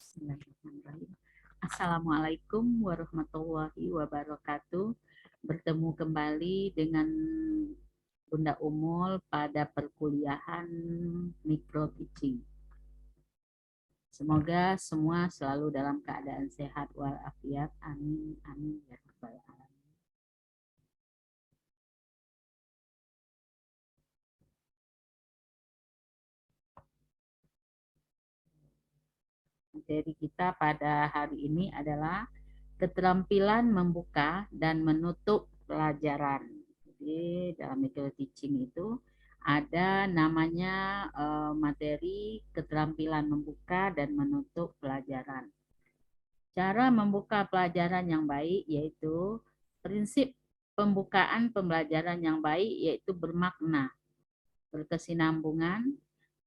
Bismillahirrahmanirrahim. Assalamualaikum warahmatullahi wabarakatuh. Bertemu kembali dengan Bunda Umul pada perkuliahan micro teaching. Semoga semua selalu dalam keadaan sehat walafiat. Amin amin ya rabbal alamin. Materi kita pada hari ini adalah keterampilan membuka dan menutup pelajaran. Jadi dalam micro teaching itu ada namanya materi keterampilan membuka dan menutup pelajaran. Cara membuka pelajaran yang baik yaitu prinsip pembukaan pembelajaran yang baik yaitu bermakna, berkesinambungan,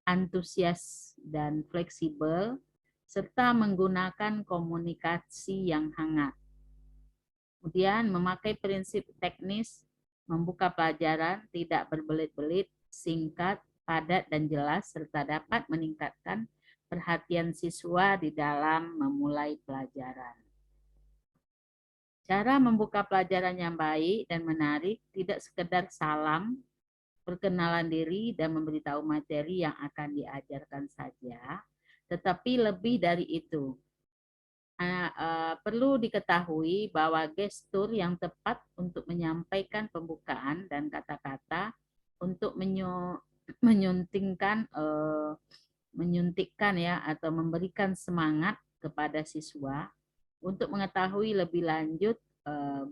antusias dan fleksibel, serta menggunakan komunikasi yang hangat. Kemudian memakai prinsip teknis membuka pelajaran tidak berbelit-belit, singkat, padat, dan jelas, serta dapat meningkatkan perhatian siswa di dalam memulai pelajaran. Cara membuka pelajaran yang baik dan menarik tidak sekedar salam, perkenalan diri, dan memberitahu materi yang akan diajarkan saja, tetapi lebih dari itu. Perlu diketahui bahwa gestur yang tepat untuk menyampaikan pembukaan dan kata-kata untuk menyuntikkan ya atau memberikan semangat kepada siswa. Untuk mengetahui lebih lanjut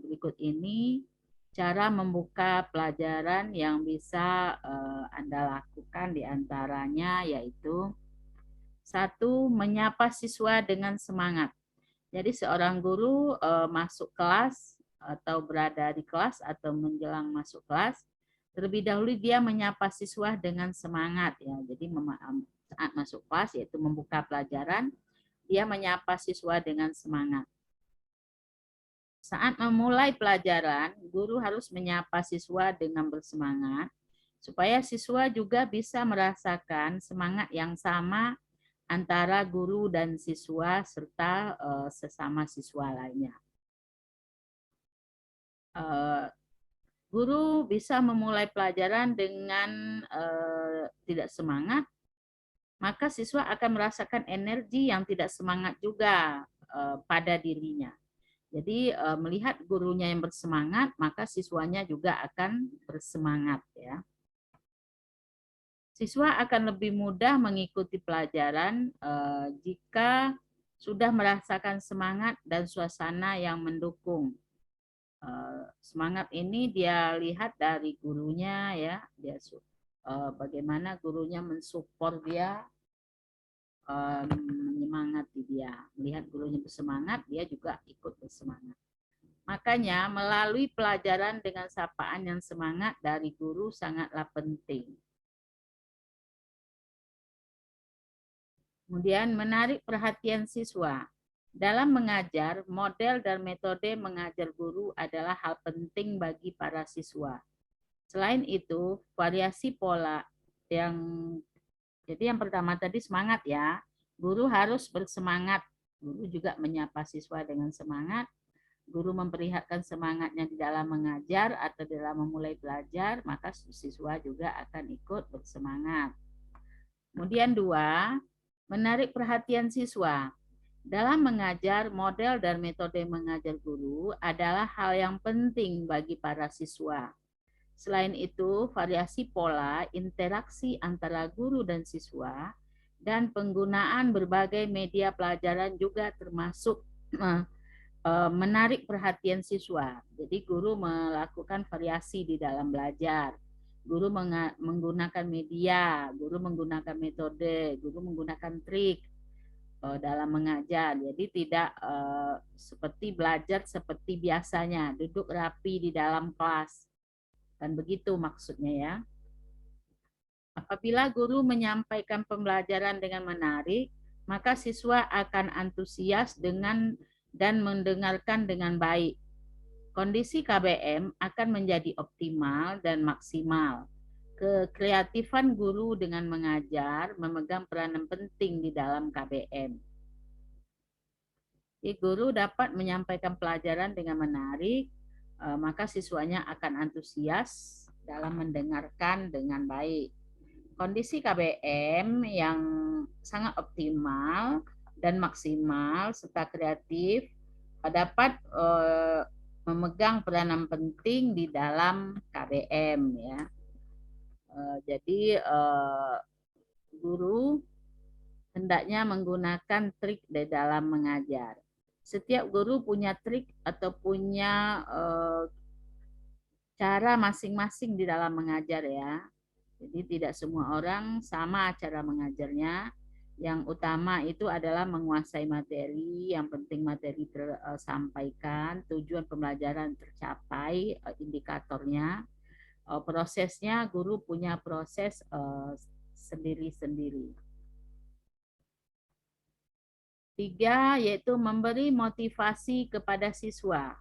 berikut ini cara membuka pelajaran yang bisa Anda lakukan diantaranya yaitu satu, menyapa siswa dengan semangat. Jadi seorang guru masuk kelas atau berada di kelas atau menjelang masuk kelas, terlebih dahulu dia menyapa siswa dengan semangat ya. Jadi saat masuk kelas yaitu membuka pelajaran, dia menyapa siswa dengan semangat. Saat memulai pelajaran, guru harus menyapa siswa dengan bersemangat supaya siswa juga bisa merasakan semangat yang sama antara guru dan siswa serta sesama siswa lainnya. Guru bisa memulai pelajaran dengan tidak semangat, maka siswa akan merasakan energi yang tidak semangat juga pada dirinya. Jadi melihat gurunya yang bersemangat, maka siswanya juga akan bersemangat ya. Siswa akan lebih mudah mengikuti pelajaran jika sudah merasakan semangat dan suasana yang mendukung. Semangat ini dia lihat dari gurunya ya, dia bagaimana gurunya mensupport dia, menyemangati dia. Melihat gurunya bersemangat, dia juga ikut bersemangat. Makanya melalui pelajaran dengan sapaan yang semangat dari guru sangatlah penting. Kemudian menarik perhatian siswa. Dalam mengajar, model dan metode mengajar guru adalah hal penting bagi para siswa. Selain itu, variasi pola yang jadi yang pertama tadi semangat ya. Guru harus bersemangat. Guru juga menyapa siswa dengan semangat. Guru memperlihatkan semangatnya di dalam mengajar atau dalam memulai belajar, maka siswa juga akan ikut bersemangat. Kemudian dua, menarik perhatian siswa. Dalam mengajar, model dan metode mengajar guru adalah hal yang penting bagi para siswa. Selain itu, variasi pola, interaksi antara guru dan siswa, dan penggunaan berbagai media pelajaran juga termasuk menarik perhatian siswa. Jadi guru melakukan variasi di dalam belajar. Guru menggunakan media, guru menggunakan metode, guru menggunakan trik dalam mengajar. Jadi tidak seperti belajar seperti biasanya, duduk rapi di dalam kelas. Dan begitu maksudnya ya. Apabila guru menyampaikan pembelajaran dengan menarik, maka siswa akan antusias dan mendengarkan dengan baik. Kondisi KBM akan menjadi optimal dan maksimal. Kekreatifan guru dengan mengajar memegang peranan penting di dalam KBM. Jadi guru dapat menyampaikan pelajaran dengan menarik, maka siswanya akan antusias dalam mendengarkan dengan baik. Kondisi KBM yang sangat optimal dan maksimal serta kreatif dapat memegang peranan penting di dalam KBM ya. Jadi guru hendaknya menggunakan trik di dalam mengajar. Setiap guru punya trik atau punya cara masing-masing di dalam mengajar ya. Jadi tidak semua orang sama cara mengajarnya. Yang utama itu adalah menguasai materi, yang penting materi tersampaikan, tujuan pembelajaran tercapai, indikatornya. Prosesnya guru punya proses sendiri-sendiri. Tiga, yaitu memberi motivasi kepada siswa.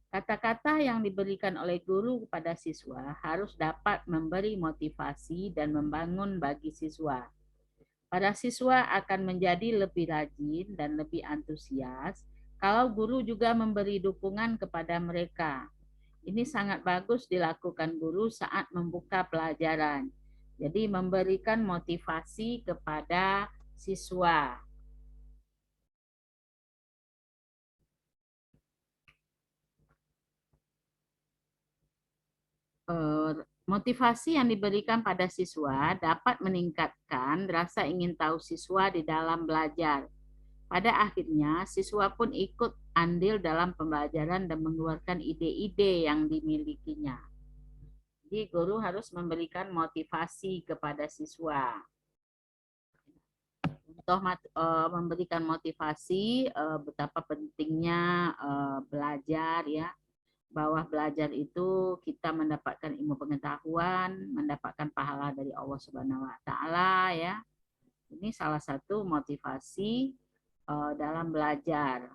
Kata-kata yang diberikan oleh guru kepada siswa harus dapat memberi motivasi dan membangun bagi siswa. Para siswa akan menjadi lebih rajin dan lebih antusias kalau guru juga memberi dukungan kepada mereka. Ini sangat bagus dilakukan guru saat membuka pelajaran. Jadi memberikan motivasi kepada siswa. Motivasi yang diberikan pada siswa dapat meningkatkan rasa ingin tahu siswa di dalam belajar. Pada akhirnya, siswa pun ikut andil dalam pembelajaran dan mengeluarkan ide-ide yang dimilikinya. Jadi, guru harus memberikan motivasi kepada siswa. Untuk memberikan motivasi betapa pentingnya belajar ya, bahwa belajar itu kita mendapatkan ilmu pengetahuan, mendapatkan pahala dari Allah Subhanahu wa taala ya. Ini salah satu motivasi dalam belajar.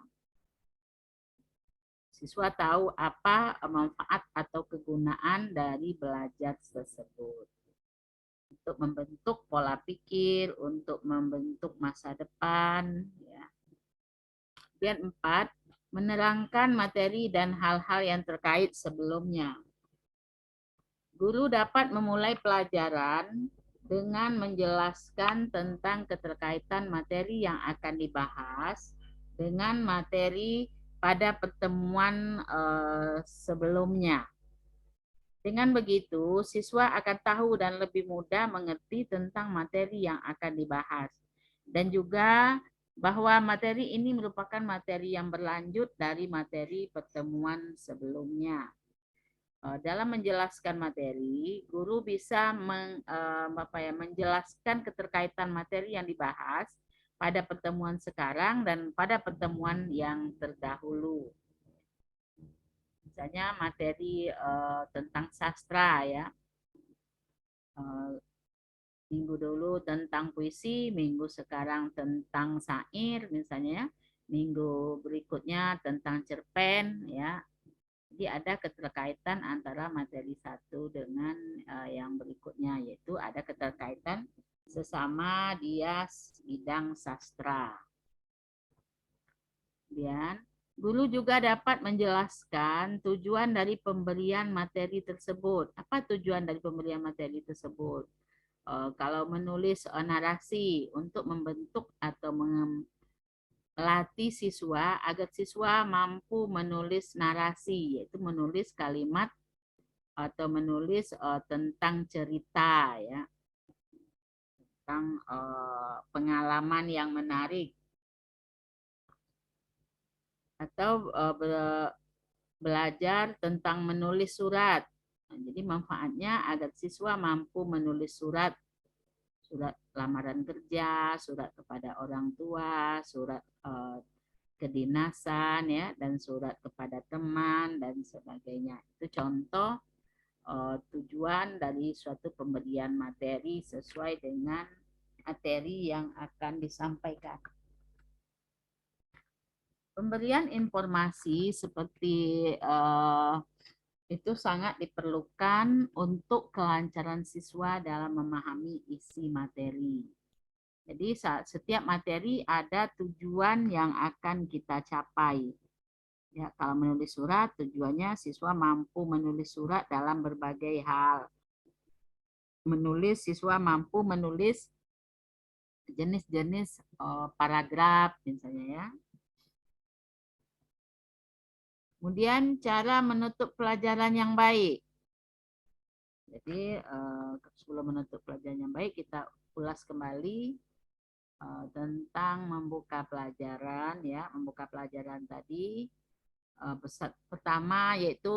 Siswa tahu apa manfaat atau kegunaan dari belajar tersebut. Untuk membentuk pola pikir, untuk membentuk masa depan ya. Kemudian 4, menerangkan materi dan hal-hal yang terkait sebelumnya. Guru dapat memulai pelajaran dengan menjelaskan tentang keterkaitan materi yang akan dibahas dengan materi pada pertemuan sebelumnya. Dengan begitu, siswa akan tahu dan lebih mudah mengerti tentang materi yang akan dibahas. Dan juga bahwa materi ini merupakan materi yang berlanjut dari materi pertemuan sebelumnya. Dalam menjelaskan materi, guru bisa menjelaskan keterkaitan materi yang dibahas pada pertemuan sekarang dan pada pertemuan yang terdahulu. Misalnya materi tentang sastra ya. Minggu dulu tentang puisi, minggu sekarang tentang syair misalnya, minggu berikutnya tentang cerpen ya. Jadi ada keterkaitan antara materi satu dengan yang berikutnya, yaitu ada keterkaitan sesama dia bidang sastra. Kemudian, guru juga dapat menjelaskan tujuan dari pemberian materi tersebut. Apa tujuan dari pemberian materi tersebut? Kalau menulis narasi untuk membentuk atau melatih siswa agar siswa mampu menulis narasi, yaitu menulis kalimat atau menulis tentang cerita ya, tentang pengalaman yang menarik, atau belajar tentang menulis surat. Nah, jadi manfaatnya agar siswa mampu menulis surat, surat lamaran kerja, surat kepada orang tua, surat kedinasan ya, dan surat kepada teman dan sebagainya. Itu contoh tujuan dari suatu pemberian materi sesuai dengan materi yang akan disampaikan. Pemberian informasi seperti itu sangat diperlukan untuk kelancaran siswa dalam memahami isi materi. Jadi setiap materi ada tujuan yang akan kita capai. Ya, kalau menulis surat tujuannya siswa mampu menulis surat dalam berbagai hal. Siswa mampu menulis jenis-jenis paragraf misalnya ya. Kemudian cara menutup pelajaran yang baik. Jadi sebelum menutup pelajaran yang baik kita ulas kembali tentang membuka pelajaran ya. Membuka pelajaran tadi pertama yaitu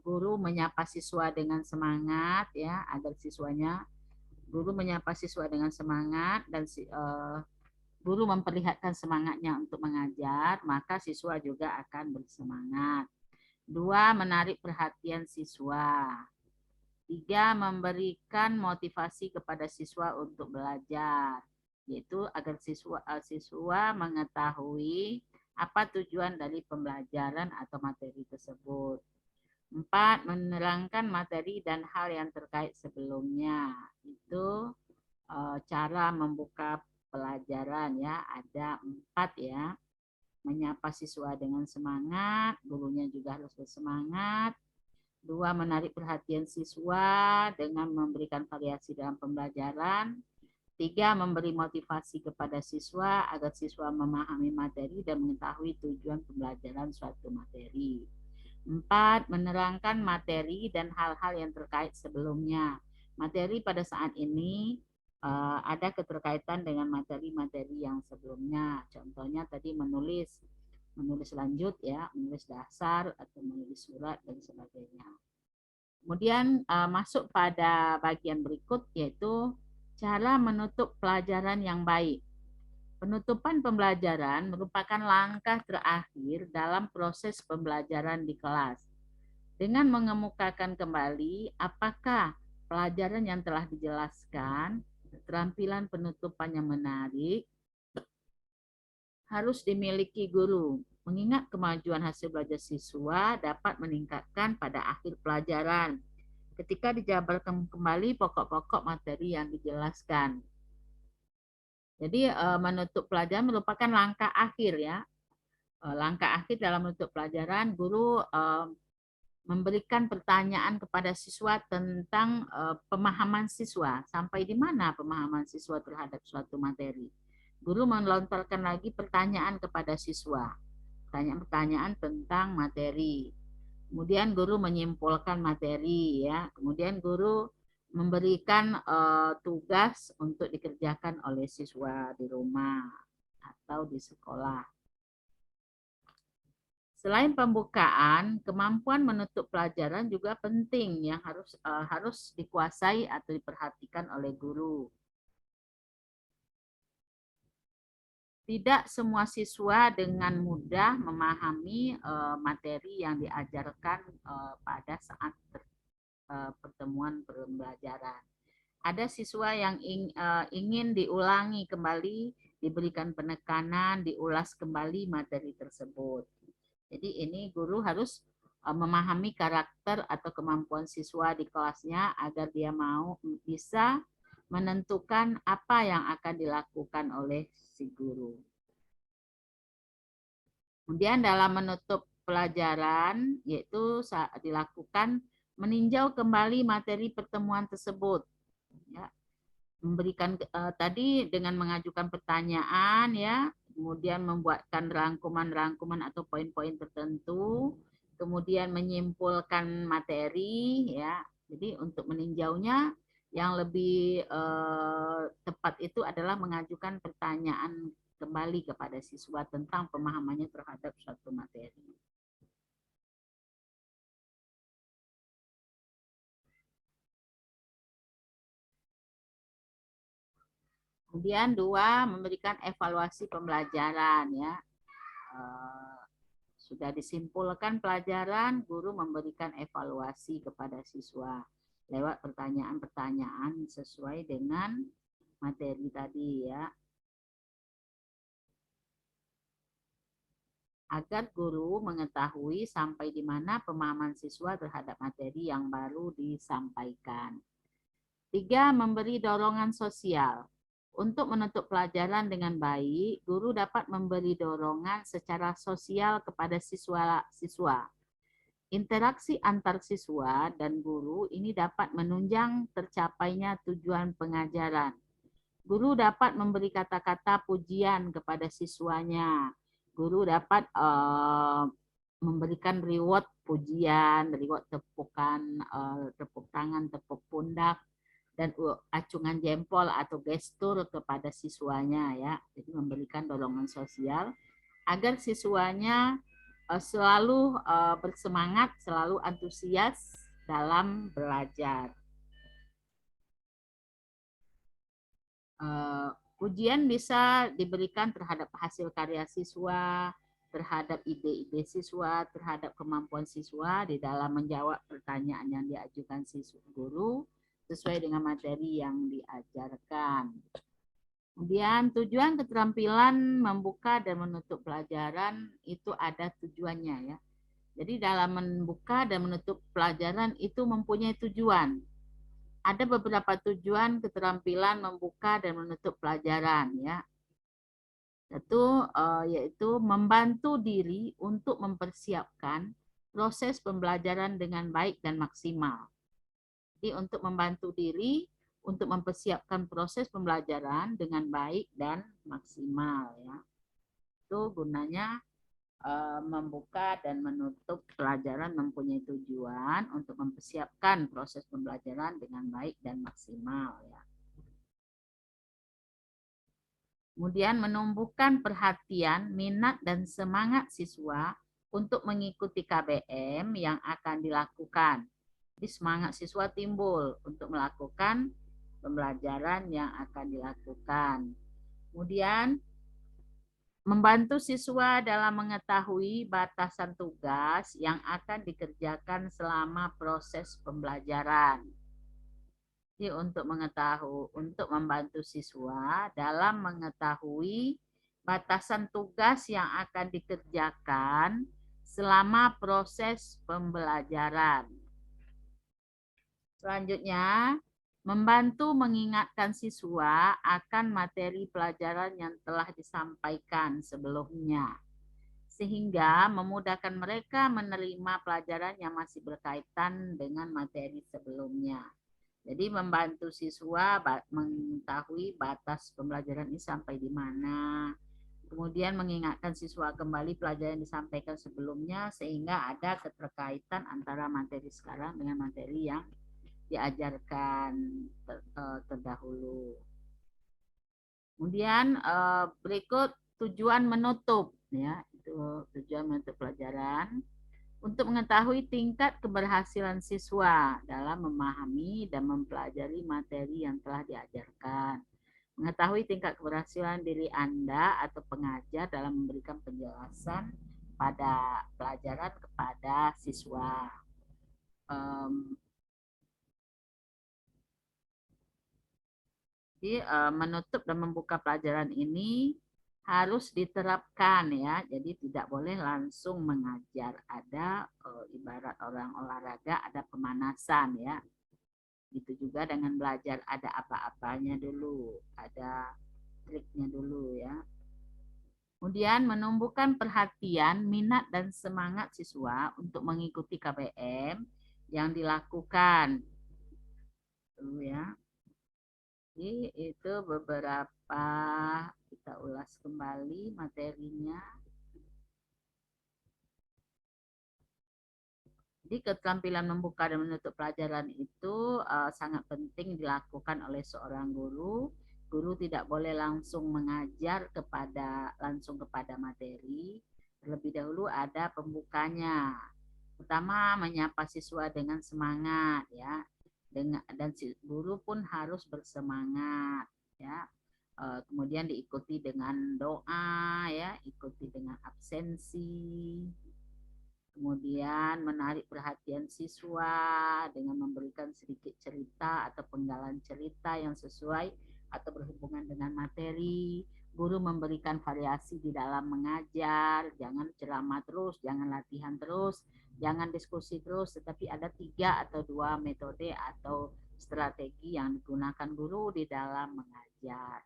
guru menyapa siswa dengan semangat ya, agar guru menyapa siswa dengan semangat dan guru memperlihatkan semangatnya untuk mengajar, maka siswa juga akan bersemangat. 2, menarik perhatian siswa. 3, memberikan motivasi kepada siswa untuk belajar, yaitu agar siswa mengetahui apa tujuan dari pembelajaran atau materi tersebut. 4, menerangkan materi dan hal yang terkait sebelumnya. Itu cara membuka pelajaran ya, ada 4 ya. Menyapa siswa dengan semangat, gurunya juga harus bersemangat. 2, menarik perhatian siswa dengan memberikan variasi dalam pembelajaran. 3, memberi motivasi kepada siswa agar siswa memahami materi dan mengetahui tujuan pembelajaran suatu materi. 4, menerangkan materi dan hal-hal yang terkait sebelumnya. Materi pada saat ini ada keterkaitan dengan materi-materi yang sebelumnya. Contohnya tadi menulis lanjut ya, menulis dasar atau menulis surat dan sebagainya. Kemudian masuk pada bagian berikut yaitu cara menutup pelajaran yang baik. Penutupan pembelajaran merupakan langkah terakhir dalam proses pembelajaran di kelas. Dengan mengemukakan kembali apakah pelajaran yang telah dijelaskan, keterampilan penutupan yang menarik, harus dimiliki guru. Mengingat kemajuan hasil belajar siswa dapat meningkatkan pada akhir pelajaran ketika dijabarkan kembali pokok-pokok materi yang dijelaskan. Jadi menutup pelajaran merupakan langkah akhir ya. Langkah akhir dalam menutup pelajaran, guru memberikan pertanyaan kepada siswa tentang pemahaman siswa. Sampai di mana pemahaman siswa terhadap suatu materi. Guru melontarkan lagi pertanyaan kepada siswa. Pertanyaan-pertanyaan tentang materi. Kemudian guru menyimpulkan materi ya. Kemudian guru memberikan tugas untuk dikerjakan oleh siswa di rumah atau di sekolah. Selain pembukaan, kemampuan menutup pelajaran juga penting yang harus dikuasai atau diperhatikan oleh guru. Tidak semua siswa dengan mudah memahami materi yang diajarkan pada saat pertemuan pembelajaran. Ada siswa yang ingin diulangi kembali, diberikan penekanan, diulas kembali materi tersebut. Jadi ini guru harus memahami karakter atau kemampuan siswa di kelasnya agar dia bisa menentukan apa yang akan dilakukan oleh si guru. Kemudian dalam menutup pelajaran yaitu dilakukan meninjau kembali materi pertemuan tersebut. Ya, memberikan tadi dengan mengajukan pertanyaan ya, kemudian membuatkan rangkuman-rangkuman atau poin-poin tertentu, kemudian menyimpulkan materi ya. Jadi untuk meninjaunya yang lebih tepat itu adalah mengajukan pertanyaan kembali kepada siswa tentang pemahamannya terhadap suatu materi. Kemudian 2, memberikan evaluasi pembelajaran ya. Sudah disimpulkan pelajaran, guru memberikan evaluasi kepada siswa lewat pertanyaan-pertanyaan sesuai dengan materi tadi ya. Agar guru mengetahui sampai di mana pemahaman siswa terhadap materi yang baru disampaikan. 3, memberi dorongan sosial. Untuk menutup pelajaran dengan baik, guru dapat memberi dorongan secara sosial kepada siswa-siswa. Interaksi antar siswa dan guru ini dapat menunjang tercapainya tujuan pengajaran. Guru dapat memberi kata-kata pujian kepada siswanya. Guru dapat memberikan reward pujian, reward tepukan, tepuk tangan, tepuk pundak, dan acungan jempol atau gestur kepada siswanya ya. Jadi memberikan dorongan sosial agar siswanya selalu bersemangat, selalu antusias dalam belajar. Pujian bisa diberikan terhadap hasil karya siswa, terhadap ide-ide siswa, terhadap kemampuan siswa di dalam menjawab pertanyaan yang diajukan siswa guru sesuai dengan materi yang diajarkan. Kemudian tujuan keterampilan membuka dan menutup pelajaran itu ada tujuannya ya. Jadi dalam membuka dan menutup pelajaran itu mempunyai tujuan. Ada beberapa tujuan keterampilan membuka dan menutup pelajaran ya. Yaitu membantu diri untuk mempersiapkan proses pembelajaran dengan baik dan maksimal. Jadi untuk membantu diri untuk mempersiapkan proses pembelajaran dengan baik dan maksimal ya. Itu gunanya membuka dan menutup pelajaran mempunyai tujuan untuk mempersiapkan proses pembelajaran dengan baik dan maksimal ya. Kemudian menumbuhkan perhatian, minat dan semangat siswa untuk mengikuti KBM yang akan dilakukan. Jadi semangat siswa timbul untuk melakukan pembelajaran yang akan dilakukan. Kemudian membantu siswa dalam mengetahui batasan tugas yang akan dikerjakan selama proses pembelajaran. Jadi untuk membantu siswa dalam mengetahui batasan tugas yang akan dikerjakan selama proses pembelajaran. Selanjutnya, membantu mengingatkan siswa akan materi pelajaran yang telah disampaikan sebelumnya, sehingga memudahkan mereka menerima pelajaran yang masih berkaitan dengan materi sebelumnya. Jadi membantu siswa mengetahui batas pembelajaran ini sampai di mana, kemudian mengingatkan siswa kembali pelajaran yang disampaikan sebelumnya, sehingga ada keterkaitan antara materi sekarang dengan materi yang diajarkan terdahulu. Kemudian berikut tujuan menutup ya, itu tujuan menutup pelajaran untuk mengetahui tingkat keberhasilan siswa dalam memahami dan mempelajari materi yang telah diajarkan. Mengetahui tingkat keberhasilan diri Anda atau pengajar dalam memberikan penjelasan pada pelajaran kepada siswa. Jadi menutup dan membuka pelajaran ini harus diterapkan ya. Jadi tidak boleh langsung mengajar. Ada ibarat orang olahraga ada pemanasan ya. Gitu juga dengan belajar ada apa-apanya dulu, ada triknya dulu ya. Kemudian menumbuhkan perhatian, minat dan semangat siswa untuk mengikuti KBM yang dilakukan. Dulu ya. Jadi itu beberapa kita ulas kembali materinya. Jadi keterampilan membuka dan menutup pelajaran itu sangat penting dilakukan oleh seorang guru. Guru tidak boleh langsung mengajar langsung kepada materi. Terlebih dahulu ada pembukanya. Pertama menyapa siswa dengan semangat ya. Dan si guru pun harus bersemangat ya. Kemudian diikuti dengan doa ya, ikuti dengan absensi. Kemudian menarik perhatian siswa dengan memberikan sedikit cerita atau penggalan cerita yang sesuai atau berhubungan dengan materi. Guru memberikan variasi di dalam mengajar, jangan ceramah terus, jangan latihan terus, jangan diskusi terus, tetapi ada 3 atau 2 metode atau strategi yang digunakan guru di dalam mengajar.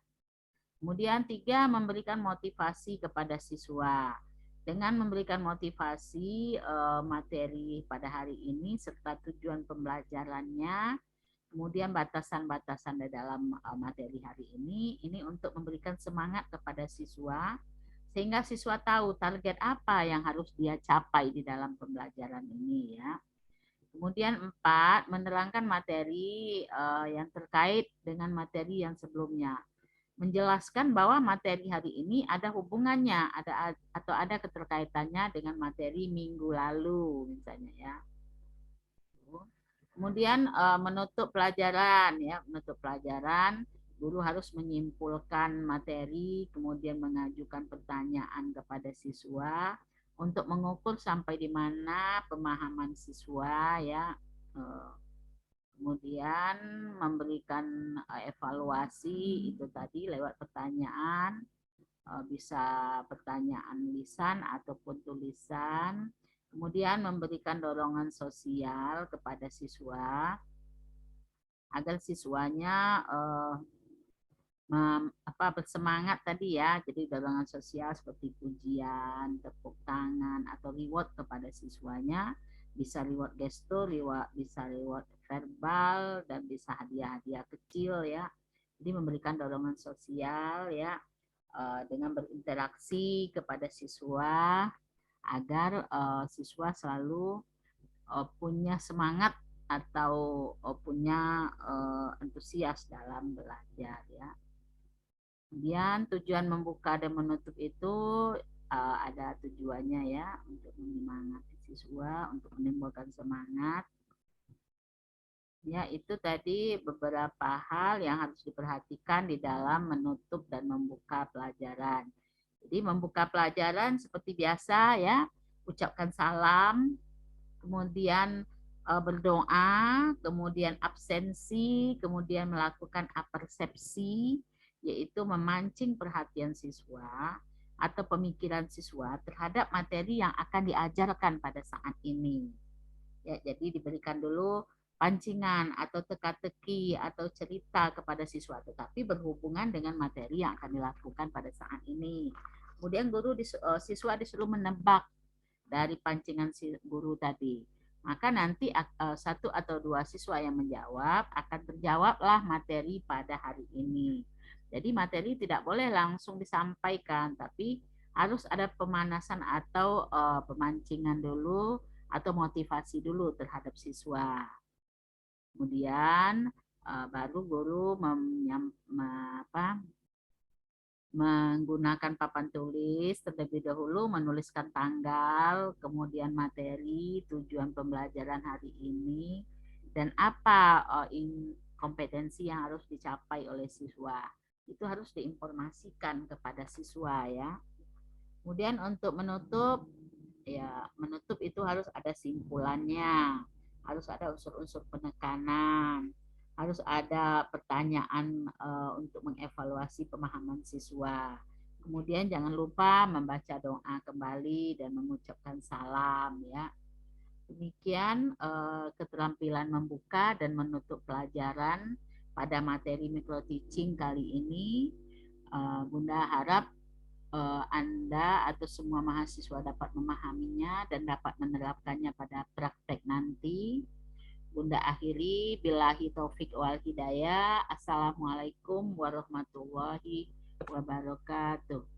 Kemudian 3, memberikan motivasi kepada siswa. Dengan memberikan motivasi materi pada hari ini serta tujuan pembelajarannya, kemudian batasan-batasan di dalam materi hari ini untuk memberikan semangat kepada siswa sehingga siswa tahu target apa yang harus dia capai di dalam pembelajaran ini ya. Kemudian 4, menerangkan materi yang terkait dengan materi yang sebelumnya. Menjelaskan bahwa materi hari ini ada hubungannya, ada keterkaitannya dengan materi minggu lalu misalnya ya. Kemudian menutup pelajaran ya, menutup pelajaran, guru harus menyimpulkan materi, kemudian mengajukan pertanyaan kepada siswa untuk mengukur sampai di mana pemahaman siswa ya. Kemudian memberikan evaluasi itu tadi lewat pertanyaan, bisa pertanyaan lisan ataupun tulisan. Kemudian memberikan dorongan sosial kepada siswa agar siswanya bersemangat tadi ya. Jadi dorongan sosial seperti pujian, tepuk tangan atau reward kepada siswanya, bisa reward gestur, bisa reward verbal, dan bisa hadiah-hadiah kecil ya. Jadi memberikan dorongan sosial ya, dengan berinteraksi kepada siswa agar siswa selalu punya semangat atau punya antusias dalam belajar ya. Kemudian tujuan membuka dan menutup itu ada tujuannya ya, untuk menyemangati siswa, untuk menimbulkan semangat. Ya, itu tadi beberapa hal yang harus diperhatikan di dalam menutup dan membuka pelajaran. Jadi membuka pelajaran seperti biasa ya, ucapkan salam, kemudian berdoa, kemudian absensi, kemudian melakukan apersepsi, yaitu memancing perhatian siswa atau pemikiran siswa terhadap materi yang akan diajarkan pada saat ini. Ya, jadi diberikan dulu pancingan atau teka-teki atau cerita kepada siswa, tetapi berhubungan dengan materi yang akan dilakukan pada saat ini. Kemudian siswa disuruh menebak dari pancingan guru tadi. Maka nanti satu atau dua siswa yang menjawab akan terjawablah materi pada hari ini. Jadi materi tidak boleh langsung disampaikan, tapi harus ada pemanasan atau pemancingan dulu atau motivasi dulu terhadap siswa. Kemudian baru guru menggunakan papan tulis terlebih dahulu, menuliskan tanggal, kemudian materi, tujuan pembelajaran hari ini, dan apa kompetensi yang harus dicapai oleh siswa. Itu harus diinformasikan kepada siswa ya. Kemudian untuk menutup, ya menutup itu harus ada simpulannya, harus ada unsur-unsur penekanan, harus ada pertanyaan untuk mengevaluasi pemahaman siswa. Kemudian jangan lupa membaca doa kembali dan mengucapkan salam ya. Demikian keterampilan membuka dan menutup pelajaran pada materi micro teaching kali ini. Bunda harap Anda atau semua mahasiswa dapat memahaminya dan dapat menerapkannya pada praktek nanti. Bunda akhiri, billahi taufik wal hidayah. Assalamualaikum warahmatullahi wabarakatuh.